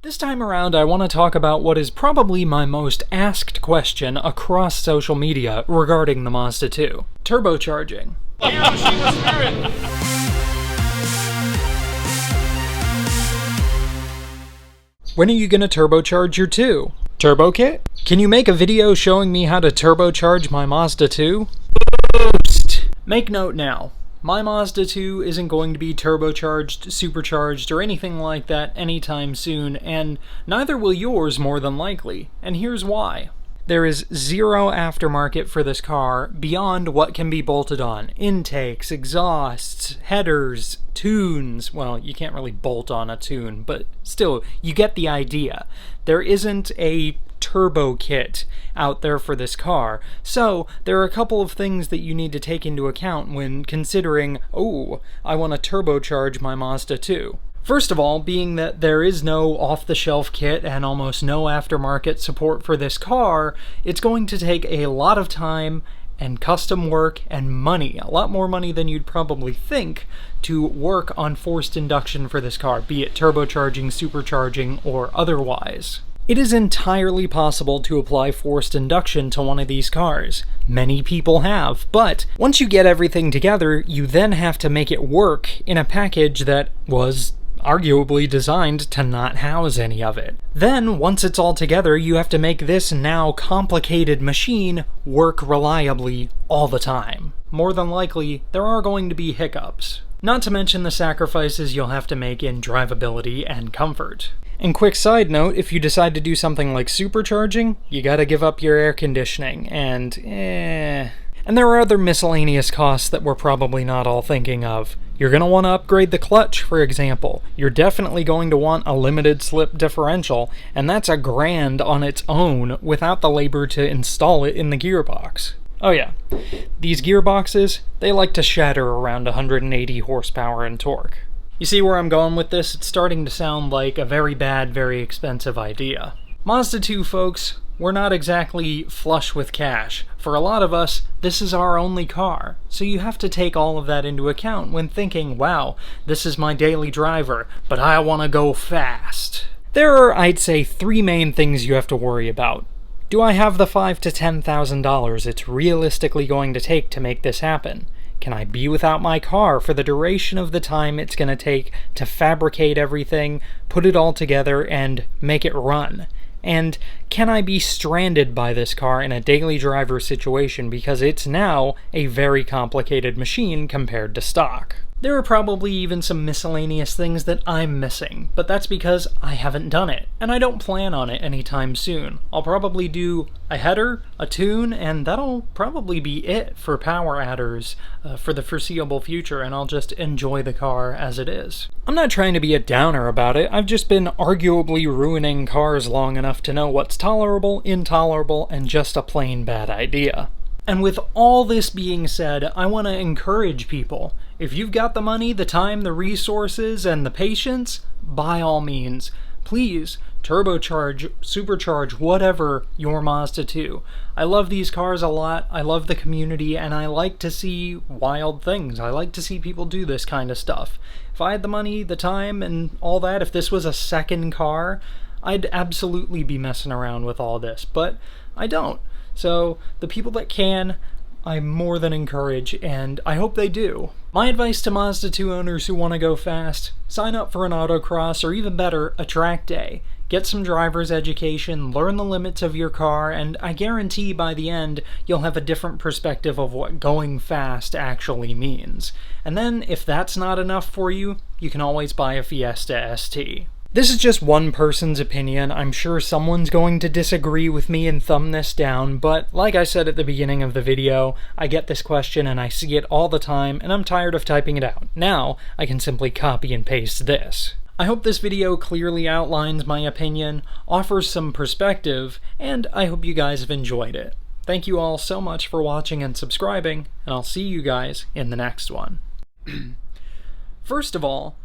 This time around, I want to talk about what is probably my most asked question across social media regarding the Mazda2. Turbocharging. HiroshimaSpirit! When are you gonna turbocharge your 2? Turbo kit? Can you make a video showing me how to turbocharge my Mazda2? Boost! Make note now. My Mazda2 isn't going to be turbocharged, supercharged, or anything like that anytime soon, and neither will yours more than likely, and here's why. There is zero aftermarket for this car beyond what can be bolted on. Intakes, exhausts, headers, tunes. Well, you can't really bolt on a tune, but still, you get the idea. There isn't a turbo kit out there for this car, so there are a couple of things that you need to take into account when considering, oh, I want to turbocharge my Mazda2. First of all, being that there is no off-the-shelf kit and almost no aftermarket support for this car, it's going to take a lot of time and custom work and money, a lot more money than you'd probably think, to work on forced induction for this car, be it turbocharging, supercharging, or otherwise. It is entirely possible to apply forced induction to one of these cars. Many people have, but once you get everything together, you then have to make it work in a package that was arguably designed to not house any of it. Then, once it's all together, you have to make this now complicated machine work reliably all the time. More than likely, there are going to be hiccups. Not to mention the sacrifices you'll have to make in drivability and comfort. And quick side note, if you decide to do something like supercharging, you gotta give up your air conditioning, and there are other miscellaneous costs that we're probably not all thinking of. You're gonna want to upgrade the clutch, for example. You're definitely going to want a limited slip differential, and that's $1,000 on its own without the labor to install it in the gearbox. Oh yeah, these gearboxes, they like to shatter around 180 horsepower in torque. You see where I'm going with this? It's starting to sound like a very bad, very expensive idea. Mazda2 folks, we're not exactly flush with cash. For a lot of us, this is our only car, so you have to take all of that into account when thinking, wow, this is my daily driver, but I want to go fast. There are, I'd say, 3 main things you have to worry about. Do I have the $5,000 to $10,000 it's realistically going to take to make this happen? Can I be without my car for the duration of the time it's going to take to fabricate everything, put it all together, and make it run? And can I be stranded by this car in a daily driver situation because it's now a very complicated machine compared to stock? There are probably even some miscellaneous things that I'm missing, but that's because I haven't done it, and I don't plan on it anytime soon. I'll probably do a header, a tune, and that'll probably be it for power adders for the foreseeable future, and I'll just enjoy the car as it is. I'm not trying to be a downer about it, I've just been arguably ruining cars long enough to know what's tolerable, intolerable, and just a plain bad idea. And with all this being said, I want to encourage people. If you've got the money, the time, the resources, and the patience, by all means, please turbocharge, supercharge, whatever your Mazda2. I love these cars a lot, I love the community, and I like to see wild things. I like to see people do this kind of stuff. If I had the money, the time, and all that, if this was a second car, I'd absolutely be messing around with all this, but I don't. So, the people that can, I more than encourage, and I hope they do. My advice to Mazda2 owners who want to go fast, sign up for an autocross, or even better, a track day. Get some driver's education, learn the limits of your car, and I guarantee by the end, you'll have a different perspective of what going fast actually means. And then, if that's not enough for you, you can always buy a Fiesta ST. This is just one person's opinion. I'm sure someone's going to disagree with me and thumb this down, but like I said at the beginning of the video, I get this question and I see it all the time, and I'm tired of typing it out. Now, I can simply copy and paste this. I hope this video clearly outlines my opinion, offers some perspective, and I hope you guys have enjoyed it. Thank you all so much for watching and subscribing, and I'll see you guys in the next one. First of all,